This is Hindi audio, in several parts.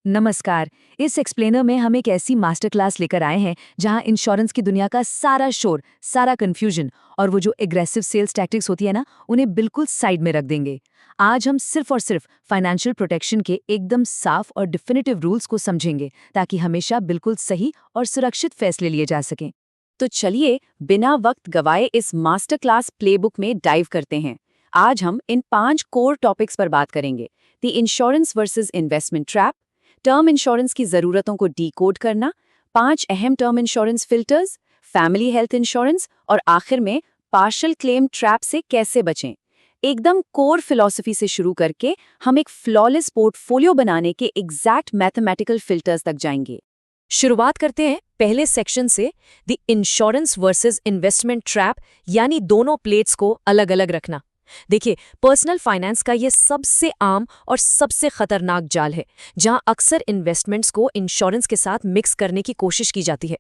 नमस्कार। इस एक्सप्लेनर में हम एक ऐसी मास्टर क्लास लेकर आए हैं जहां इंश्योरेंस की दुनिया का सारा शोर, सारा कंफ्यूजन और वो जो एग्रेसिव सेल्स टैक्टिक्स होती है ना, उन्हें बिल्कुल साइड में रख देंगे। आज हम सिर्फ और सिर्फ फाइनेंशियल प्रोटेक्शन के एकदम साफ और डिफिनिटिव रूल्स को समझेंगे ताकि हमेशा बिल्कुल सही और सुरक्षित फैसले लिए जा सकें। तो चलिए बिना वक्त गवाए इस मास्टर क्लास प्लेबुक में डाइव करते हैं। आज हम इन 5 कोर टॉपिक्स पर बात करेंगे। The insurance versus investment trap, term insurance की ज़रूरतों को डीकोड करना, 5 अहम term insurance filters, family health insurance और आखिर में पार्शियल क्लेम ट्रैप से कैसे बचें। एकदम कोर फिलॉसफी से शुरू करके हम एक फ्लॉलेस पोर्टफोलियो बनाने के एग्जैक्ट मैथमेटिकल फिल्टर्स तक जाएंगे। शुरुआत करते हैं पहले सेक्शन से, the insurance versus investment trap, यानी दोनों प्लेट्स को अलग अलग रखना। देखिए, पर्सनल फाइनेंस का ये सबसे आम और सबसे खतरनाक जाल है, जहां अक्सर इन्वेस्टमेंट्स को इंश्योरेंस के साथ मिक्स करने की कोशिश की जाती है।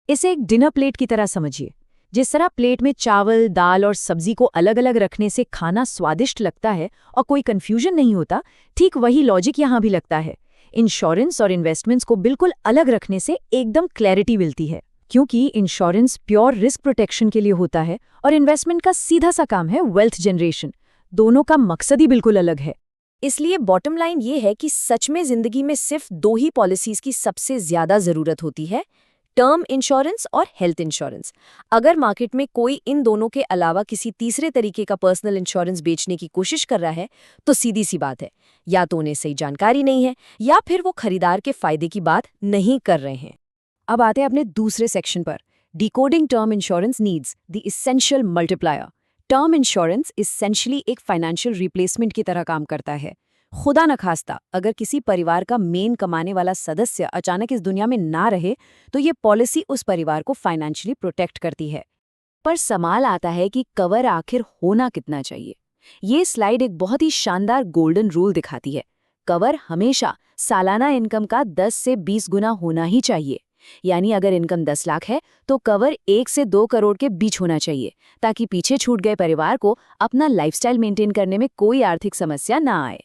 इसे एक डिनर प्लेट की तरह समझिए। जिस तरह प्लेट में चावल, दाल और सब्जी को अलग अलग रखने से खाना स्वादिष्ट लगता है और कोई कंफ्यूजन नहीं होता, ठीक वही लॉजिक यहाँ भी लगता है। इंश्योरेंस और इन्वेस्टमेंट्स को बिल्कुल अलग रखने से एकदम क्लैरिटी मिलती है, क्योंकि इंश्योरेंस प्योर रिस्क प्रोटेक्शन के लिए होता है और इन्वेस्टमेंट का सीधा सा काम है वेल्थ जनरेशन। दोनों का मकसद ही बिल्कुल अलग है। इसलिए बॉटम लाइन ये है कि सच में जिंदगी में सिर्फ 2 ही पॉलिसीज की सबसे ज्यादा जरूरत होती है, टर्म इंश्योरेंस और हेल्थ इंश्योरेंस। अगर मार्केट में कोई इन दोनों के अलावा किसी तीसरे तरीके का पर्सनल इंश्योरेंस बेचने की कोशिश कर रहा है, तो सीधी सी बात है, या तो उन्हें सही जानकारी नहीं है या फिर वो खरीदार के फायदे की बात नहीं कर रहे हैं। अब आते हैं अपने दूसरे सेक्शन पर, decoding term insurance needs, the essential multiplier. Term insurance essentially एक फाइनेंशियल रिप्लेसमेंट की तरह काम करता है। खुदा न खास्ता अगर किसी परिवार का मेन कमाने वाला सदस्य अचानक इस दुनिया में ना रहे, तो ये पॉलिसी उस परिवार को फाइनेंशियली प्रोटेक्ट करती है। पर सवाल आता है कि कवर आखिर होना कितना चाहिए। ये स्लाइड एक बहुत ही शानदार गोल्डन रूल दिखाती है। कवर हमेशा सालाना इनकम का 10 से 20 गुना होना ही चाहिए। यानी अगर इनकम 10 लाख है तो कवर 1 से 2 करोड़ के बीच होना चाहिए, ताकि पीछे छूट गए परिवार को अपना लाइफस्टाइल मेंटेन करने में कोई आर्थिक समस्या ना आए।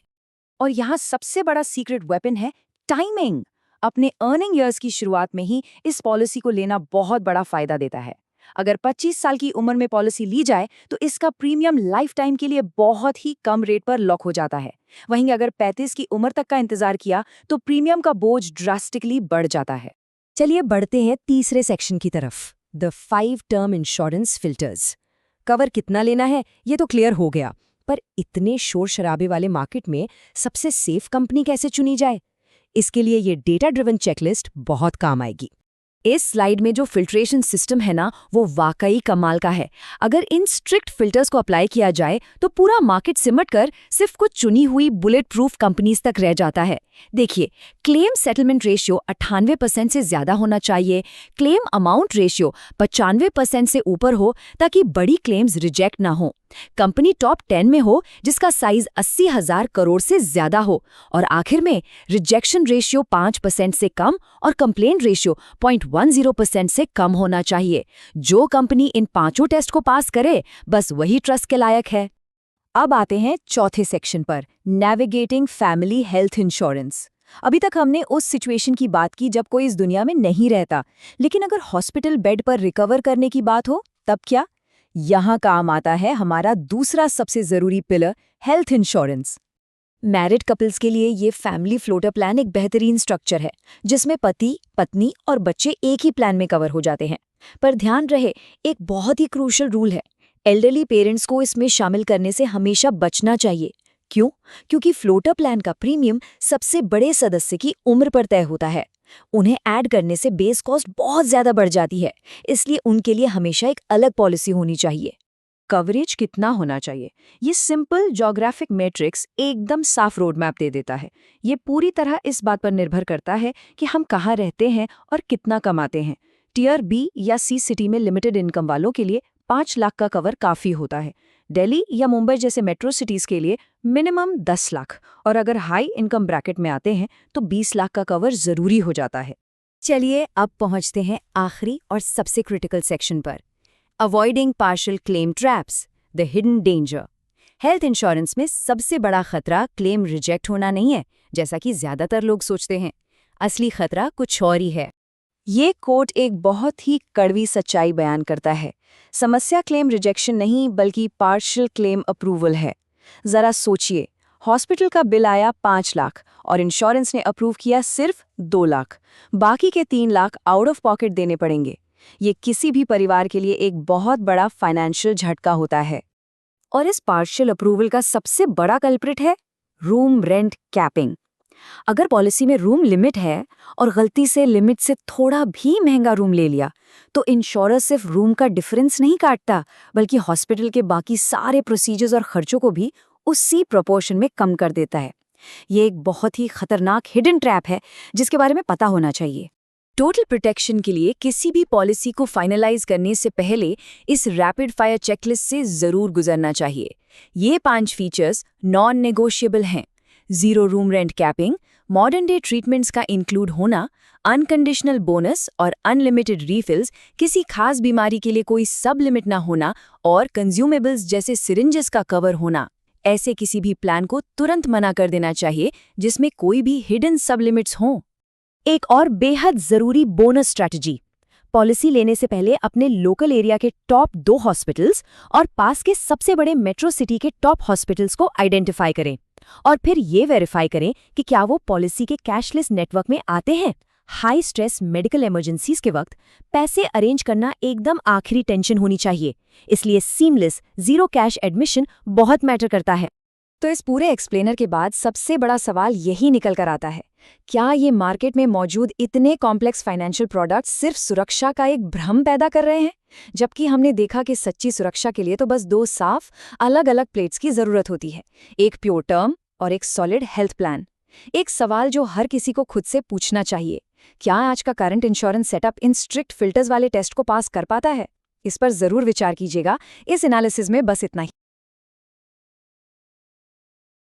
और यहाँ सबसे बड़ा सीक्रेट वेपन है टाइमिंग। अपने अर्निंग ईयर्स की शुरुआत में ही इस पॉलिसी को लेना बहुत बड़ा फायदा देता है। अगर 25 साल की उम्र में पॉलिसी ली जाए तो इसका प्रीमियम लाइफ टाइम के लिए बहुत ही कम रेट पर लॉक हो जाता है। वहीं अगर 35 की उम्र तक का इंतजार किया तो प्रीमियम का बोझ ड्रास्टिकली बढ़ जाता है। चलिए बढ़ते हैं तीसरे सेक्शन की तरफ, the 5 term insurance filters. Cover कितना लेना है ये तो क्लियर हो गया, पर इतने शोर शराबे वाले मार्केट में सबसे सेफ कंपनी कैसे चुनी जाए? इसके लिए ये डेटा ड्रिवन चेकलिस्ट बहुत काम आएगी। इस स्लाइड में जो फिल्ट्रेशन सिस्टम है ना, वो वाकई कमाल का है। अगर इन स्ट्रिक्ट फिल्टर्स को अप्लाई किया जाए तो पूरा मार्केट सिमटकर सिर्फ कुछ चुनी हुई बुलेट प्रूफ कंपनीज तक रह जाता है। देखिए, क्लेम सेटलमेंट रेशियो 98% से ज्यादा होना चाहिए। क्लेम अमाउंट रेशियो 95% से ऊपर हो, ताकि बड़ी क्लेम्स रिजेक्ट ना हो। कंपनी टॉप 10 में हो जिसका साइज 80,000 करोड़ से ज्यादा हो। और आखिर में रिजेक्शन रेशियो 5% से कम और कंप्लेंट रेशियो 0.10% से कम होना चाहिए। जो कंपनी इन 5 टेस्ट को पास करे, बस वही ट्रस्ट के लायक है। अब आते हैं चौथे सेक्शन पर, नेविगेटिंग फैमिली हेल्थ इंश्योरेंस। अभी तक हमने उस सिचुएशन की बात की जब कोई इस दुनिया में नहीं रहता, लेकिन अगर हॉस्पिटल बेड पर रिकवर करने की बात हो, तब क्या? यहाँ काम आता है हमारा दूसरा सबसे जरूरी pillar, health insurance. Married couples के लिए ये फैमिली फ्लोटर प्लान एक बेहतरीन स्ट्रक्चर है, जिसमें पति, पत्नी और बच्चे एक ही प्लान में कवर हो जाते हैं। पर ध्यान रहे, एक बहुत ही क्रूशियल रूल है, एल्डरली पेरेंट्स को इसमें शामिल करने से हमेशा बचना चाहिए। क्यों? क्योंकि फ्लोटर प्लान का प्रीमियम सबसे बड़े सदस्य की उम्र पर तय होता है। उन्हें ऐड करने से बेस कॉस्ट बहुत ज्यादा बढ़ जाती है, इसलिए उनके लिए हमेशा एक अलग पॉलिसी होनी चाहिए। कवरेज कितना होना चाहिए? ये सिंपल ज्योग्राफिक मैट्रिक्स एकदम साफ रोड मैप दे देता है। ये पूरी तरह इस बात पर निर्भर करता है कि हम कहाँ रहते हैं और कितना कमाते हैं। टियर बी या सी सिटी में लिमिटेड इनकम वालों के लिए 5 लाख का कवर काफी होता है। दिल्ली या मुंबई जैसे मेट्रो सिटीज के लिए मिनिमम 10 लाख, और अगर हाई इनकम ब्रैकेट में आते हैं तो 20 लाख का कवर जरूरी हो जाता है। चलिए अब पहुंचते हैं आखिरी और सबसे क्रिटिकल सेक्शन पर, avoiding partial claim traps, the hidden danger. Health insurance में सबसे बड़ा खतरा क्लेम रिजेक्ट होना नहीं है, जैसा कि ज्यादातर लोग सोचते हैं। असली खतरा कुछ और ही है। ये कोट एक बहुत ही कड़वी सच्चाई बयान करता है। समस्या क्लेम रिजेक्शन नहीं बल्कि पार्शियल क्लेम अप्रूवल है। जरा सोचिए, हॉस्पिटल का बिल आया 5 लाख और इंश्योरेंस ने अप्रूव किया सिर्फ 2 लाख। बाकी के 3 लाख आउट ऑफ पॉकेट देने पड़ेंगे। ये किसी भी परिवार के लिए एक बहुत बड़ा फाइनेंशियल झटका होता है। और इस पार्शियल अप्रूवल का सबसे बड़ा कल्प्रिट है रूम रेंट कैपिंग। अगर पॉलिसी में रूम लिमिट है और गलती से लिमिट से थोड़ा भी महंगा रूम ले लिया, तो इंश्योरर सिर्फ रूम का डिफरेंस नहीं काटता, बल्कि हॉस्पिटल के बाकी सारे प्रोसीजर्स और खर्चों को भी उसी प्रोपोर्शन में कम कर देता है। ये एक बहुत ही खतरनाक हिडन ट्रैप है जिसके बारे में पता होना चाहिए। टोटल प्रोटेक्शन के लिए किसी भी पॉलिसी को फाइनलाइज करने से पहले इस रैपिड फायर चेकलिस्ट से जरूर गुजरना चाहिए। ये 5 फीचर्स नॉन नेगोशिएबल हैं। 0 room rent capping, modern day treatments का इंक्लूड होना, अनकंडीशनल बोनस और अनलिमिटेड रीफिल्स, किसी खास बीमारी के लिए कोई सब लिमिट ना होना और कंज्यूमेबल्स जैसे सिरिंजेस का कवर होना। ऐसे किसी भी प्लान को तुरंत मना कर देना चाहिए जिसमें कोई भी हिडन सब लिमिट्स हों। एक और बेहद जरूरी बोनस स्ट्रैटेजी, पॉलिसी लेने से पहले अपने लोकल एरिया के टॉप 2 हॉस्पिटल्स और पास के सबसे बड़े मेट्रो सिटी के टॉप हॉस्पिटल्स को आइडेंटिफाई करें और फिर ये वेरीफाई करें कि क्या वो पॉलिसी के कैशलेस नेटवर्क में आते हैं। हाई स्ट्रेस मेडिकल इमरजेंसीज के वक्त पैसे अरेंज करना एकदम आखिरी टेंशन होनी चाहिए, इसलिए सीमलेस 0 कैश एडमिशन बहुत मैटर करता है। तो इस पूरे एक्सप्लेनर के बाद सबसे बड़ा सवाल यही निकल कर आता है, क्या ये मार्केट में मौजूद इतने कॉम्प्लेक्स फाइनेंशियल प्रोडक्ट्स सिर्फ सुरक्षा का एक भ्रम पैदा कर रहे हैं, जबकि हमने देखा कि सच्ची सुरक्षा के लिए तो बस 2 साफ अलग अलग प्लेट्स की जरूरत होती है, एक प्योर टर्म और एक सॉलिड हेल्थ प्लान। एक सवाल जो हर किसी को खुद से पूछना चाहिए, क्या आज का करंट इंश्योरेंस सेटअप इन स्ट्रिक्ट फिल्टर्स वाले टेस्ट को पास कर पाता है? इस पर जरूर विचार कीजिएगा। इस एनालिसिस में बस इतना ही।